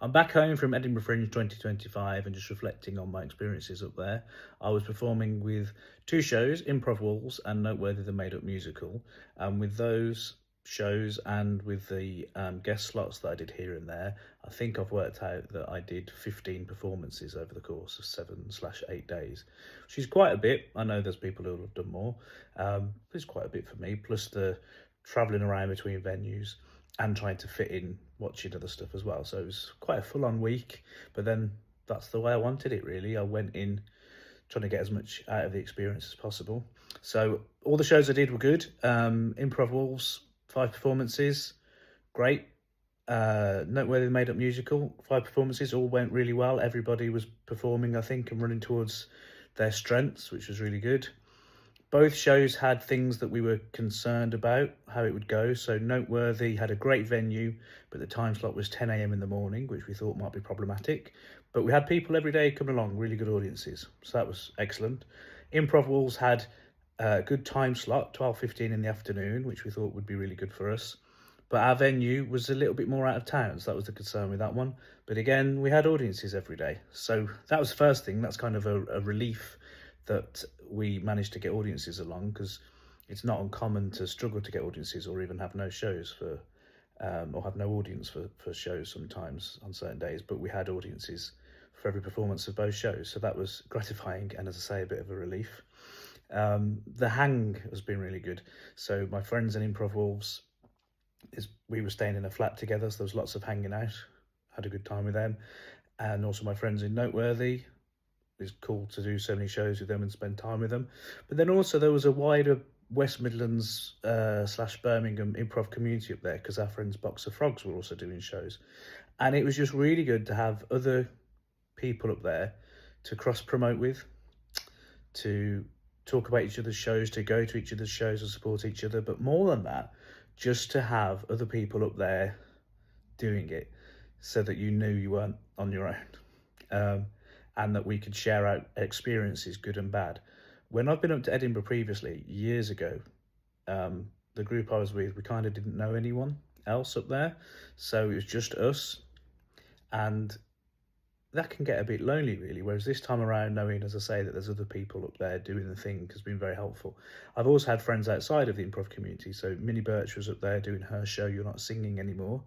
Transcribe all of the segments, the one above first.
I'm back home from Edinburgh Fringe 2025 and just reflecting on my experiences up there. I was performing with two shows, Improv Walls and Noteworthy the Made Up Musical. And with those shows and with the guest slots that I did here and there, I think I've worked out that I did 15 performances over the course of 7/8 days, which is quite a bit. I know there's people who have done more. It's quite a bit for me, plus the travelling around between venues and trying to fit in watching other stuff as well. So it was quite a full-on week, but then that's the way I wanted it, really. I went in trying to get as much out of the experience as possible. So all the shows I did were good. Improv Wolves, 5 performances, great. Noteworthy Made Up Musical, 5 performances, all went really well. Everybody was performing, I think, and running towards their strengths, which was really good. Both shows had things that we were concerned about, how it would go. So Noteworthy had a great venue, but the time slot was 10 a.m. in the morning, which we thought might be problematic. But we had people every day coming along, really good audiences. So that was excellent. Improv Walls had a good time slot, 12:15 in the afternoon, which we thought would be really good for us. But our venue was a little bit more out of town, so that was the concern with that one. But again, we had audiences every day. So that was the first thing. That's kind of a relief that we managed to get audiences along, because it's not uncommon to struggle to get audiences or even have no shows for or have no audience for shows sometimes on certain days. But we had audiences for every performance of both shows, so that was gratifying and, as I say, a bit of a relief. The hang has been really good. So my friends in Improv Wolves, we were staying in a flat together, so there was lots of hanging out, had a good time with them. And also my friends in Noteworthy, it's cool to do so many shows with them and spend time with them. But then also there was a wider West Midlands / Birmingham improv community up there, because our friends Box of Frogs were also doing shows. And it was just really good to have other people up there to cross-promote with, to talk about each other's shows, to go to each other's shows and support each other. But more than that, just to have other people up there doing it, so that you knew you weren't on your own. And that we could share out experiences, good and bad. When I've been up to Edinburgh previously, years ago, the group I was with, we kind of didn't know anyone else up there. So it was just us. And that can get a bit lonely, really. Whereas this time around, knowing, as I say, that there's other people up there doing the thing has been very helpful. I've also had friends outside of the improv community. So Minnie Birch was up there doing her show, You're Not Singing Anymore,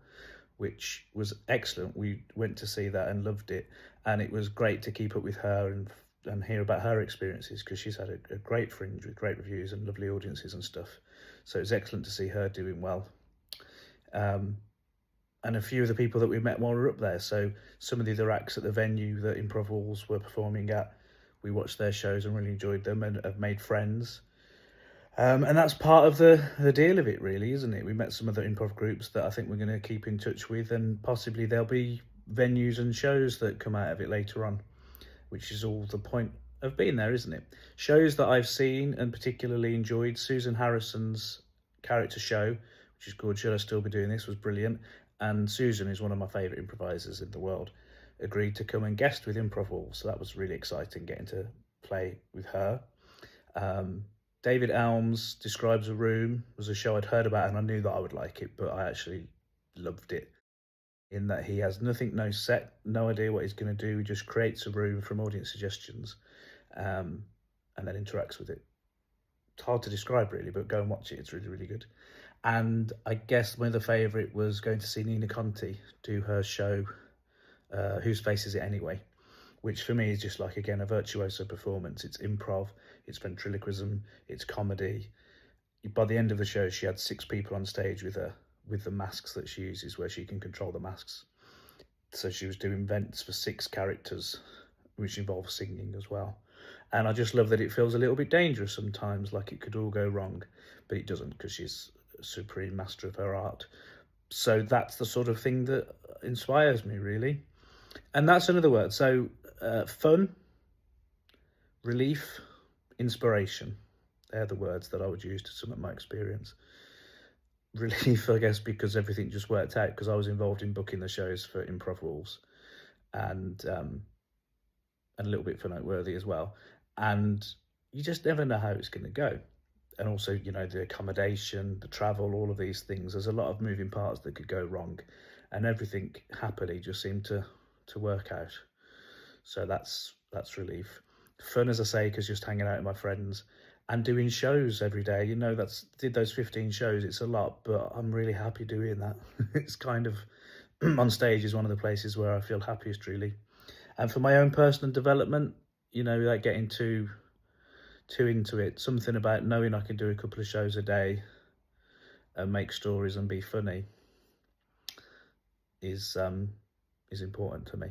which was excellent. We went to see that and loved it. And it was great to keep up with her and hear about her experiences, because she's had a great Fringe with great reviews and lovely audiences and stuff. So it was excellent to see her doing well. And a few of the people that we met while we were up there. So some of the other acts at the venue that Improv Walls were performing at, we watched their shows and really enjoyed them and have made friends. And that's part of the deal of it, really, isn't it? We met some other improv groups that I think we're going to keep in touch with, and possibly there'll be venues and shows that come out of it later on, which is all the point of being there, isn't it? Shows that I've seen and particularly enjoyed: Susan Harrison's character show, which is called Should I Still Be Doing This, was brilliant. And Susan is one of my favourite improvisers in the world, agreed to come and guest with Improv Walls, so that was really exciting, getting to play with her. David Elms Describes a Room was a show I'd heard about, and I knew that I would like it, but I actually loved it, in that he has nothing, no set, no idea what he's going to do. He just creates a room from audience suggestions, and then interacts with it. It's hard to describe, really, but go and watch it. It's really, really good. And I guess my other favourite was going to see Nina Conti do her show, Whose Face Is It Anyway? Which for me is just like, again, a virtuoso performance. It's improv, it's ventriloquism, it's comedy. By the end of the show, she had 6 people on stage with her, with the masks that she uses, where she can control the masks. So she was doing vents for 6 characters, which involves singing as well. And I just love that it feels a little bit dangerous sometimes, like it could all go wrong, but it doesn't, because she's a supreme master of her art. So that's the sort of thing that inspires me, really. And that's another word. So fun, relief, inspiration. They're the words that I would use to sum up my experience. Relief, I guess, because everything just worked out, because I was involved in booking the shows for Improv Walls, and a little bit for Noteworthy as well. And you just never know how it's going to go. And also, you know, the accommodation, the travel, all of these things. There's a lot of moving parts that could go wrong. and everything happily just seemed to work out. So that's relief. Fun, as I say, because just hanging out with my friends and doing shows every day. You know, did those 15 shows. It's a lot, but I'm really happy doing that. It's kind of on stage is one of the places where I feel happiest, really. And for my own personal development, you know, without getting too into it, something about knowing I can do a couple of shows a day and make stories and be funny is important to me.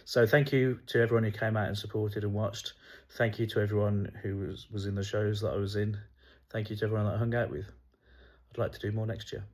So thank you to everyone who came out and supported and watched. Thank you to everyone who was in the shows that I was in. Thank you to everyone that I hung out with. I'd like to do more next year.